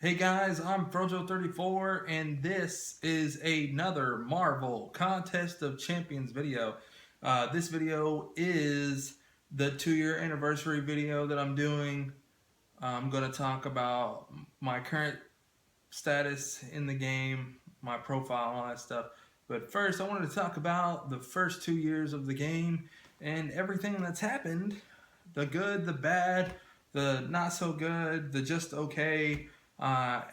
Hey guys, I'm Frojo34 and this is another Marvel Contest of Champions video. This video is the 2-year anniversary video that I'm doing. I'm going to talk about my current status in the game, my profile, and all that stuff. But first, I wanted to talk about the first 2 years of the game and everything that's happened, the good, the bad, the not so good, the just okay,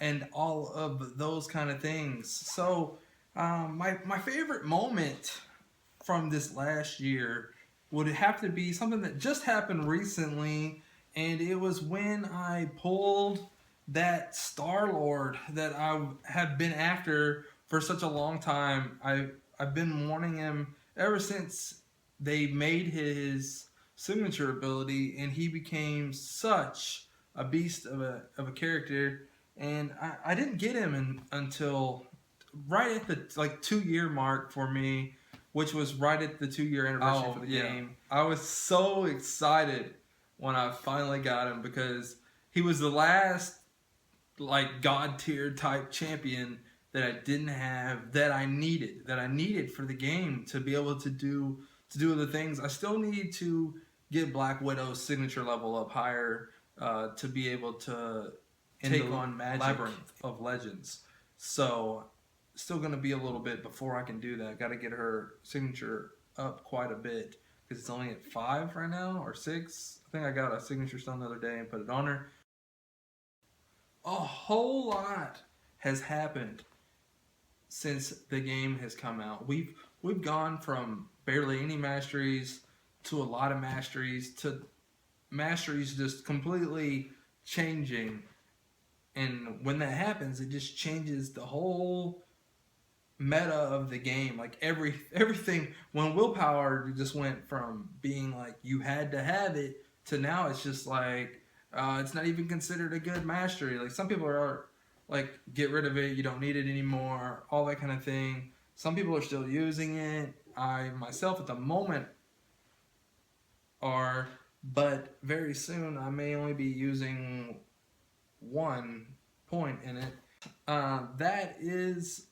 and all of those kind of things. So, my favorite moment from this last year would have to be something that just happened recently, and it was when I pulled that Star Lord that I have been after for such a long time. I've been wanting him ever since they made his signature ability, and he became such a beast of a character. And I didn't get him until right at the 2 year mark for me, which was right at the 2 year anniversary for the game. I was so excited when I finally got him because he was the last god tier type champion that I didn't have that I needed for the game to be able to do other things. I still need to get Black Widow's signature level up higher to be able to take on Magic Labyrinth of Legends. So still going to be a little bit before I can do that. Got to get her signature up quite a bit because it's only at 5 right now or 6. I think I got a signature stone the other day and put it on her. A whole lot has happened since the game has come out. We've gone from barely any masteries to a lot of masteries to masteries just completely changing. And when that happens, it just changes the whole meta of the game. Like everything, when willpower just went from being like you had to have it to now it's just like it's not even considered a good mastery. Like some people are like, get rid of it, you don't need it anymore, all that kind of thing. Some people are still using it. I myself at the moment are, but very soon I may only be using 1 point in it. That is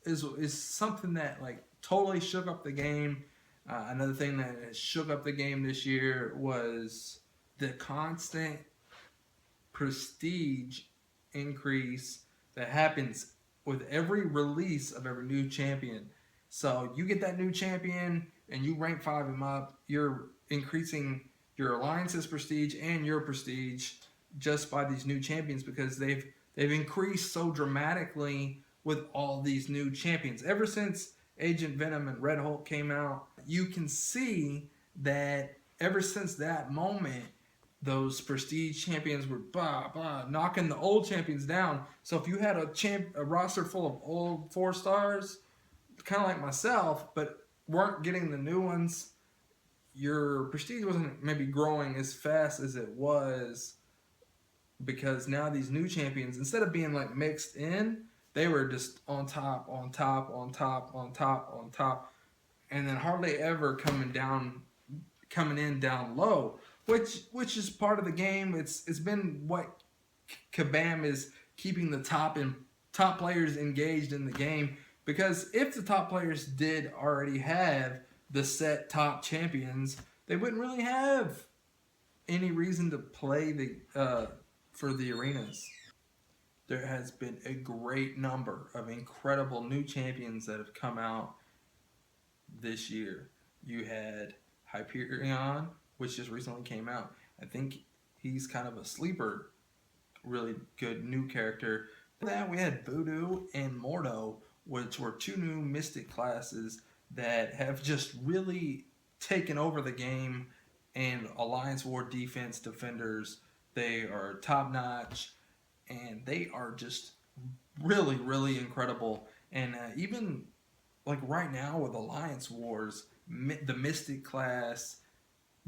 something that like totally shook up the game. Another thing that shook up the game this year was the constant prestige increase that happens with every release of every new champion. So you get that new champion and you rank 5 him up, you're increasing your alliance's prestige and your prestige just by these new champions because they've increased so dramatically with all these new champions. Ever since Agent Venom and Red Hulk came out, you can see that ever since that moment, those prestige champions were knocking the old champions down. So if you had a roster full of old 4 stars, kind of like myself, but weren't getting the new ones, your prestige wasn't maybe growing as fast as it was because now these new champions, instead of being like mixed in, they were just on top, on top, on top, on top, on top, and then hardly ever coming in down low, which is part of the game. It's been what Kabam is keeping the top players engaged in the game, because if the top players did already have the set top champions, they wouldn't really have any reason to play for the arenas. There has been a great number of incredible new champions that have come out this year. You had Hyperion, which just recently came out. I think he's kind of a sleeper, really good new character. After that, we had Voodoo and Mordo, which were 2 new mystic classes that have just really taken over the game. And Alliance War defense defenders, they are top notch, and they are just really, really incredible. And even like right now with Alliance Wars, the Mystic class,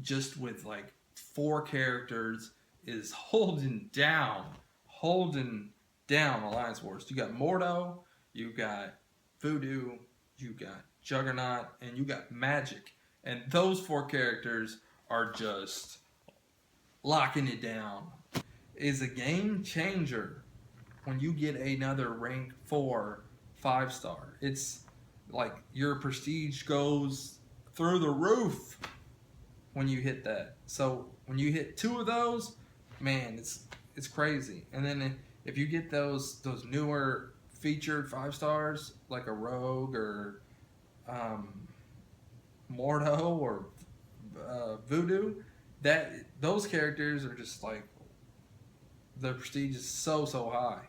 just with like 4 characters, is holding down Alliance Wars. You got Mordo, you got Voodoo, you got Juggernaut, and you got Magic. And those 4 characters are just locking it down. Is a game changer when you get another rank 4 5-star, it's like your prestige goes through the roof when you hit that. So when you hit 2 of those, man, it's crazy. And then if you get those newer featured 5-stars like a rogue or um, Mordo or Voodoo, that those characters are just like the prestige is so high.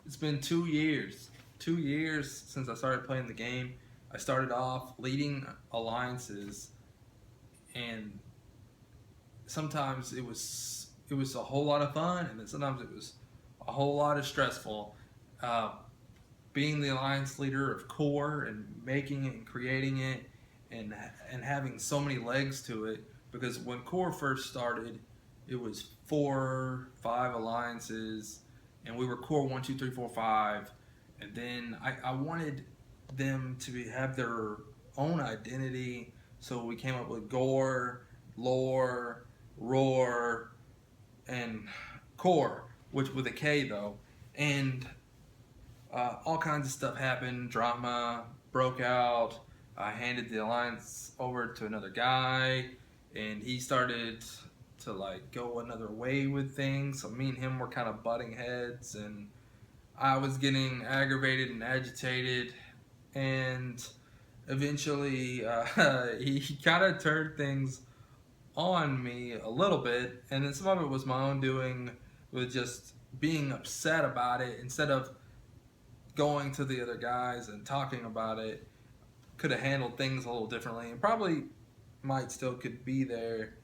It's been 2 years, 2 years since I started playing the game. I started off leading alliances, and sometimes it was a whole lot of fun, and then sometimes it was a whole lot of stressful. Uh, Being the alliance leader of Core and making it and creating it, and having so many legs to it, because when Core first started, it was 4, 5 alliances, and we were Core 1, 2, 3, 4, 5, and then I wanted them to have their own identity, so we came up with Gore, Lore, Roar, and Core, which with a K though, and all kinds of stuff happened. Drama broke out. I handed the alliance over to another guy, and he started to like go another way with things. So me and him were kind of butting heads, and I was getting aggravated and agitated, and eventually he kind of turned things on me a little bit, and then some of it was my own doing, with just being upset about it instead of going to the other guys and talking about it. Could have handled things a little differently, and probably might still could be there.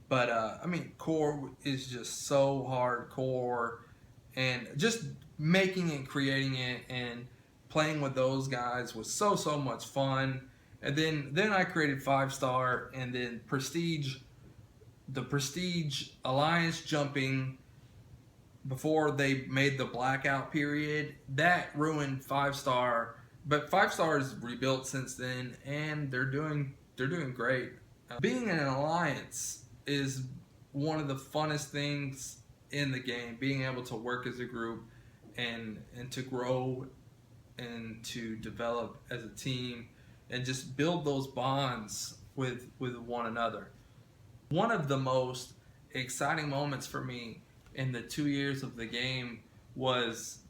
But I mean, Core is just so hardcore, and just making and creating it and playing with those guys was so much fun. And then I created 5-star, and then Prestige, the Prestige Alliance jumping before they made the blackout period, that ruined 5-star. But 5-star is rebuilt since then, and they're doing great. Being in an alliance is one of the funnest things in the game. Being able to work as a group and to grow and to develop as a team and just build those bonds with one another. One of the most exciting moments for me in the 2 years of the game was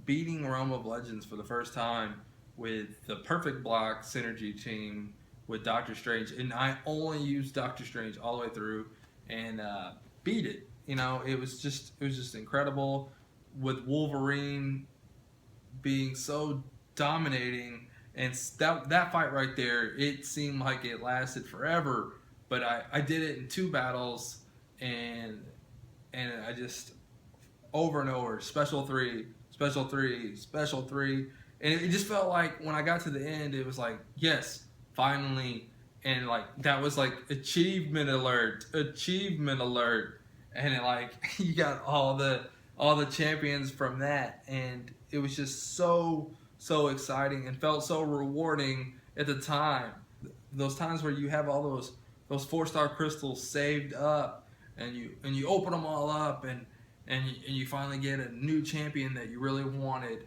beating Realm of Legends for the first time with the Perfect Block Synergy team with Doctor Strange, and I only used Doctor Strange all the way through and beat it. It was just incredible, with Wolverine being so dominating, and that fight right there, it seemed like it lasted forever, but I did it in 2 battles, and I just over and over, special 3, special 3, special 3, and it just felt like when I got to the end, it was like, yes, finally, and like that was like achievement alert, and it, like you got all the champions from that, and it was just so exciting and felt so rewarding at the time. Those times where you have all those 4-star crystals saved up, and you open them all up, and you finally get a new champion that you really wanted.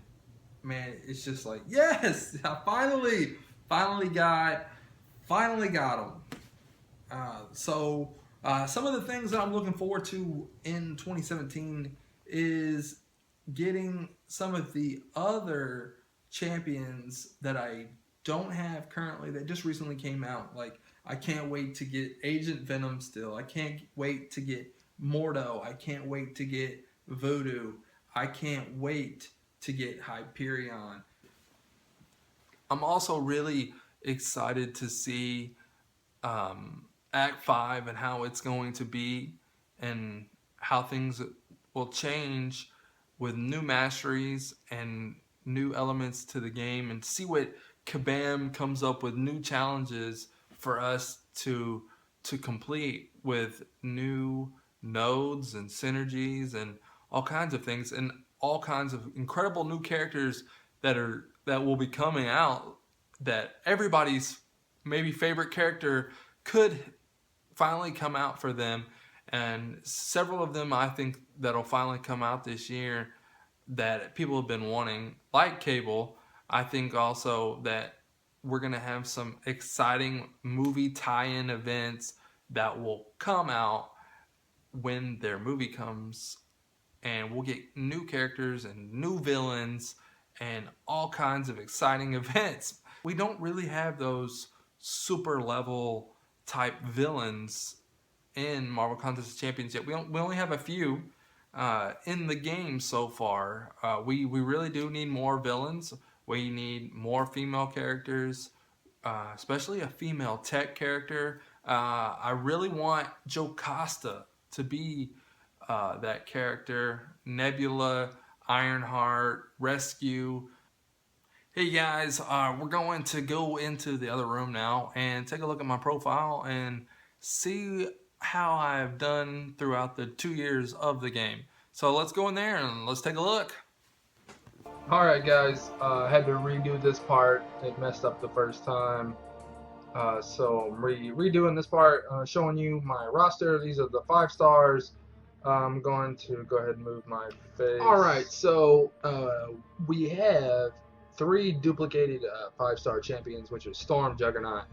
Man, it's just like, yes, I finally got them. Some of the things that I'm looking forward to in 2017 is getting some of the other champions that I don't have currently that just recently came out. Like, I can't wait to get Agent Venom still. I can't wait to get Mordo. I can't wait to get Voodoo. I can't wait to get Hyperion. I'm also really excited to see Act 5 and how it's going to be, and how things will change with new masteries and new elements to the game, and see what Kabam comes up with, new challenges for us to complete with new nodes and synergies and all kinds of things, and all kinds of incredible new characters that will be coming out, that everybody's maybe favorite character could finally come out for them, and several of them I think that'll finally come out this year. that people have been wanting, like Cable. I think also that we're going to have some exciting movie tie-in events that will come out when their movie comes, and we'll get new characters and new villains and all kinds of exciting events. We don't really have those super level type villains in Marvel Contest of Champions yet. We only have a few in the game so far. We really do need more villains. We need more female characters, especially a female tech character. I really want Joe Costa to be that character. Nebula, Ironheart, Rescue. Hey guys, we're going to go into the other room now and take a look at my profile and see how I've done throughout the 2 years of the game. So let's go in there and let's take a look. Alright guys, I had to redo this part. It messed up the first time. So I'm redoing this part, showing you my roster. These are the 5 stars. I'm going to go ahead and move my face. Alright, so we have 3 duplicated 5-star champions, which are Storm, Juggernaut,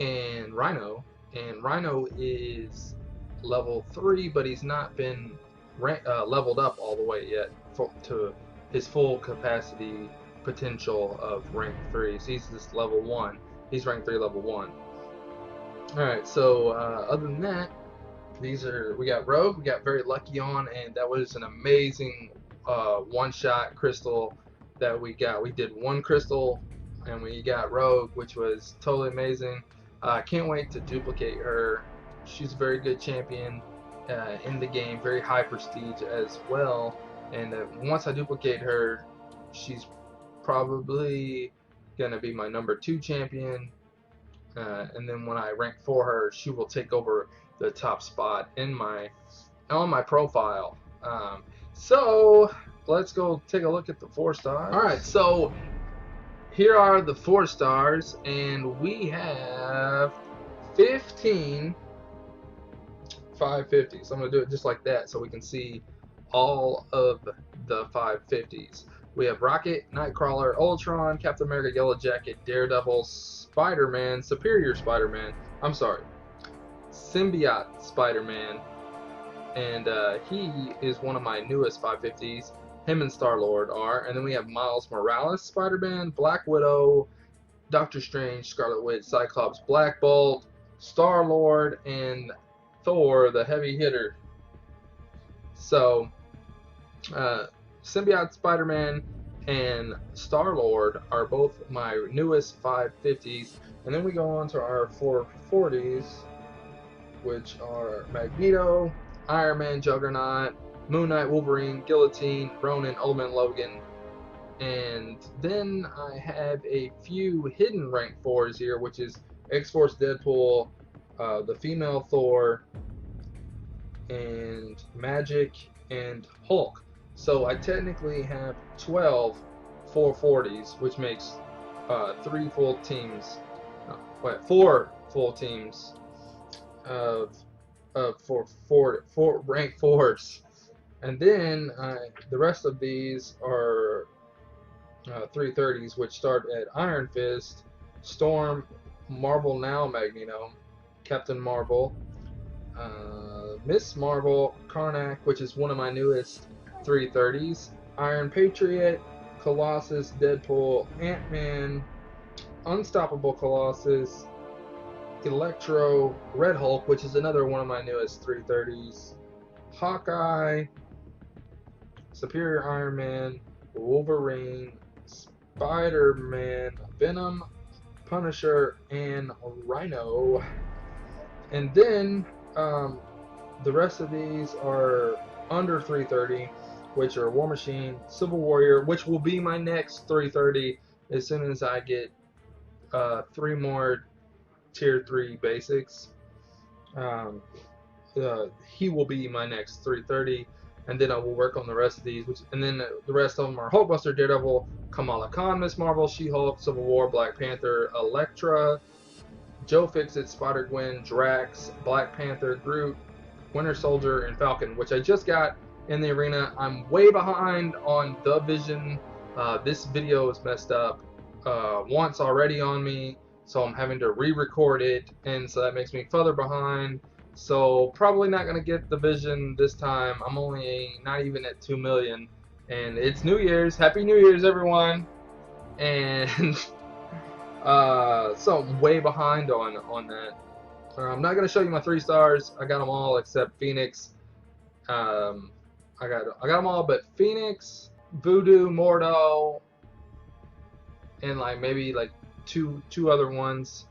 and Rhino. And Rhino is level 3, but he's not been leveled up all the way yet to his full capacity potential of rank 3. So he's just level 1. He's rank 3 level 1. Alright, so other than that, we got Rogue, we got Very Lucky on, and that was an amazing one-shot crystal that we got. We did 1 crystal and we got Rogue, which was totally amazing. I can't wait to duplicate her. She's a very good champion in the game, very high prestige as well. And once I duplicate her, she's probably gonna be my number 2 champion. And then when I rank for her, she will take over the top spot on my profile. So let's go take a look at the 4 stars. All right, so here are the 4 stars, and we have 15 550s. So I'm gonna do it just like that so we can see all of the 550s. We have Rocket, Nightcrawler, Ultron, Captain America, Yellow Jacket, Daredevil, Spider-Man, Superior Spider-Man. I'm sorry, Symbiote Spider-Man, and he is one of my newest 550s. Him and Star-Lord are. And then we have Miles Morales Spider-Man, Black Widow, Doctor Strange, Scarlet Witch, Cyclops, Black Bolt, Star-Lord, and Thor, the heavy hitter. So Symbiote Spider-Man and Star-Lord are both my newest 550s. And then we go on to our 440s, which are Magneto, Iron Man, Juggernaut, Moon Knight, Wolverine, Guillotine, Ronan, Old Man Logan. And then I have a few hidden rank 4s here, which is X-Force Deadpool, the female Thor, and Magic, and Hulk. So I technically have 12 440s, which makes 3 full teams, 4 full teams of four rank 4s. And then the rest of these are 330s, which start at Iron Fist, Storm, Marvel Now Magneto, Captain Marvel, Miss Marvel, Karnak, which is one of my newest 330s, Iron Patriot, Colossus, Deadpool, Ant-Man, Unstoppable Colossus, Electro, Red Hulk, which is another one of my newest 330s, Hawkeye, Superior Iron Man, Wolverine, Spider-Man, Venom, Punisher, and Rhino. And then the rest of these are under 330, which are War Machine, Civil Warrior, which will be my next 330 as soon as I get 3 more tier 3 basics. He will be my next 330, and then I will work on the rest of these, and then the rest of them are Hulkbuster, Daredevil, Kamala Khan, Miss Marvel, She-Hulk, Civil War, Black Panther, Elektra, Joe Fixit, Spider-Gwen, Drax, Black Panther, Groot, Winter Soldier, and Falcon, which I just got in the arena. I'm way behind on the vision. This video is messed up once already on me, so I'm having to re-record it, and so that makes me further behind. So probably not gonna get the vision this time. I'm only not even at 2 million, and it's New Year's. Happy New Year's, everyone! And so I'm way behind on that. I'm not gonna show you my 3 stars. I got them all except Phoenix. I got them all, but Phoenix, Voodoo, Mordo, and like maybe like two other ones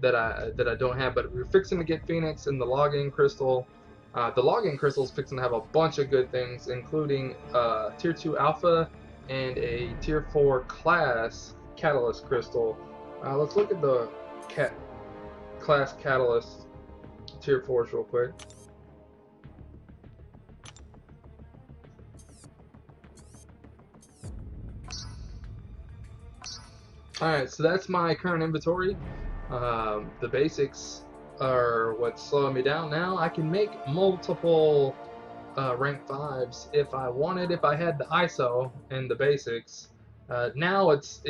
that I don't have. But we're fixing to get Phoenix and the login crystal. The login crystal is fixing to have a bunch of good things, including tier 2 alpha and a tier 4 class catalyst crystal. Let's look at the class catalyst tier 4s real quick. Alright, so that's my current inventory. The basics are what's slowing me down now. I can make multiple rank 5s if I wanted, if I had the ISO and the basics. Now it's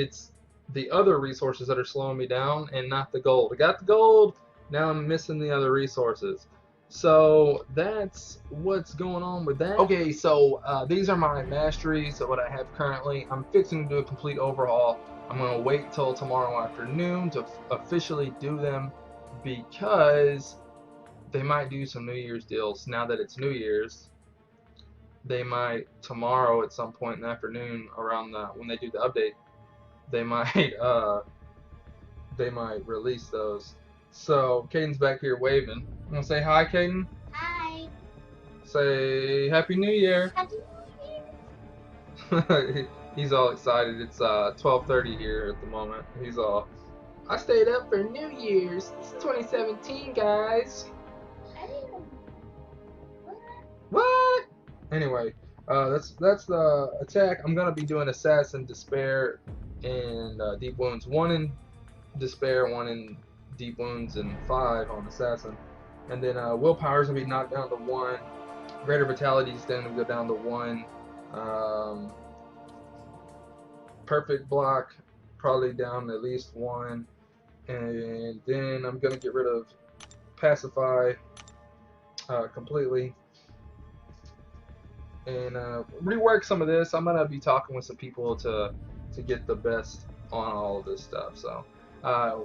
the other resources that are slowing me down and not the gold. I got the gold, now I'm missing the other resources. So that's what's going on with that. Okay, so these are my masteries of what I have currently. I'm fixing to do a complete overhaul. I'm going to wait till tomorrow afternoon to officially do them because they might do some New Year's deals. Now that it's New Year's, they might tomorrow at some point in the afternoon around when they do the update, they might release those. So Caden's back here waving. I'm gonna say hi, Caden. Hi. Say Happy New Year. Happy New Year. He's all excited. It's 12:30 here at the moment. He's all, I stayed up for New Year's. It's 2017, guys. I didn't know. What? Anyway, that's the attack. I'm gonna be doing Assassin, Despair, and Deep Wounds. 1 in Despair, 1 in Deep Wounds, and 5 on Assassin. And then Willpower's gonna be knocked down to 1. Greater Vitality is then gonna go down to 1. Perfect Block probably down at least 1. And then I'm gonna get rid of Pacify completely. And rework some of this. I'm gonna be talking with some people to get the best on all of this stuff. So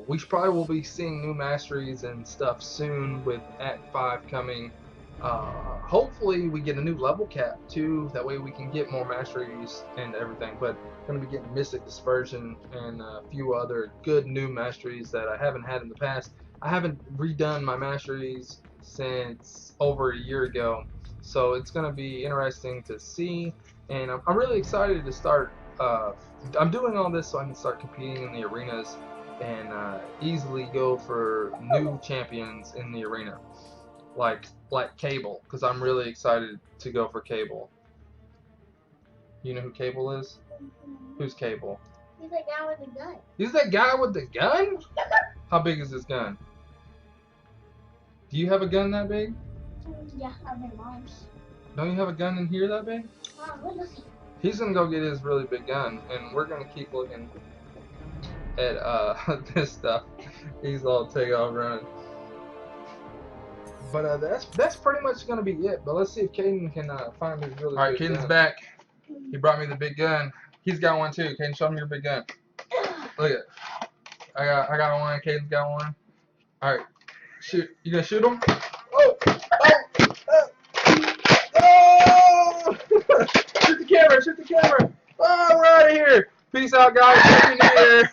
we probably will be seeing new masteries and stuff soon with Act 5 coming. Hopefully we get a new level cap too. That way we can get more masteries and everything. But I'm gonna be getting Mystic Dispersion and a few other good new masteries that I haven't had in the past. I haven't redone my masteries since over a year ago. So it's going to be interesting to see, and I'm really excited to start. I'm doing all this so I can start competing in the arenas and easily go for new champions in the arena, like Cable, because I'm really excited to go for Cable. You know who Cable is? Who's Cable? He's that guy with the gun. He's that guy with the gun? How big is this gun? Do you have a gun that big? Yeah, I'm in mom's. Don't you have a gun in here that big? Mom, look. He's gonna go get his really big gun, and we're gonna keep looking at this stuff. He's all take off running. But that's pretty much gonna be it. But let's see if Caden can find his really. All right, Caden's back. He brought me the big gun. He's got one too. Caden, show me your big gun. Look at. I got one. Caden's got one. All right, shoot. You gonna shoot him? Oh! Shoot the camera! Shoot the camera! Oh, we're out of here! Peace out, guys. Happy New Year!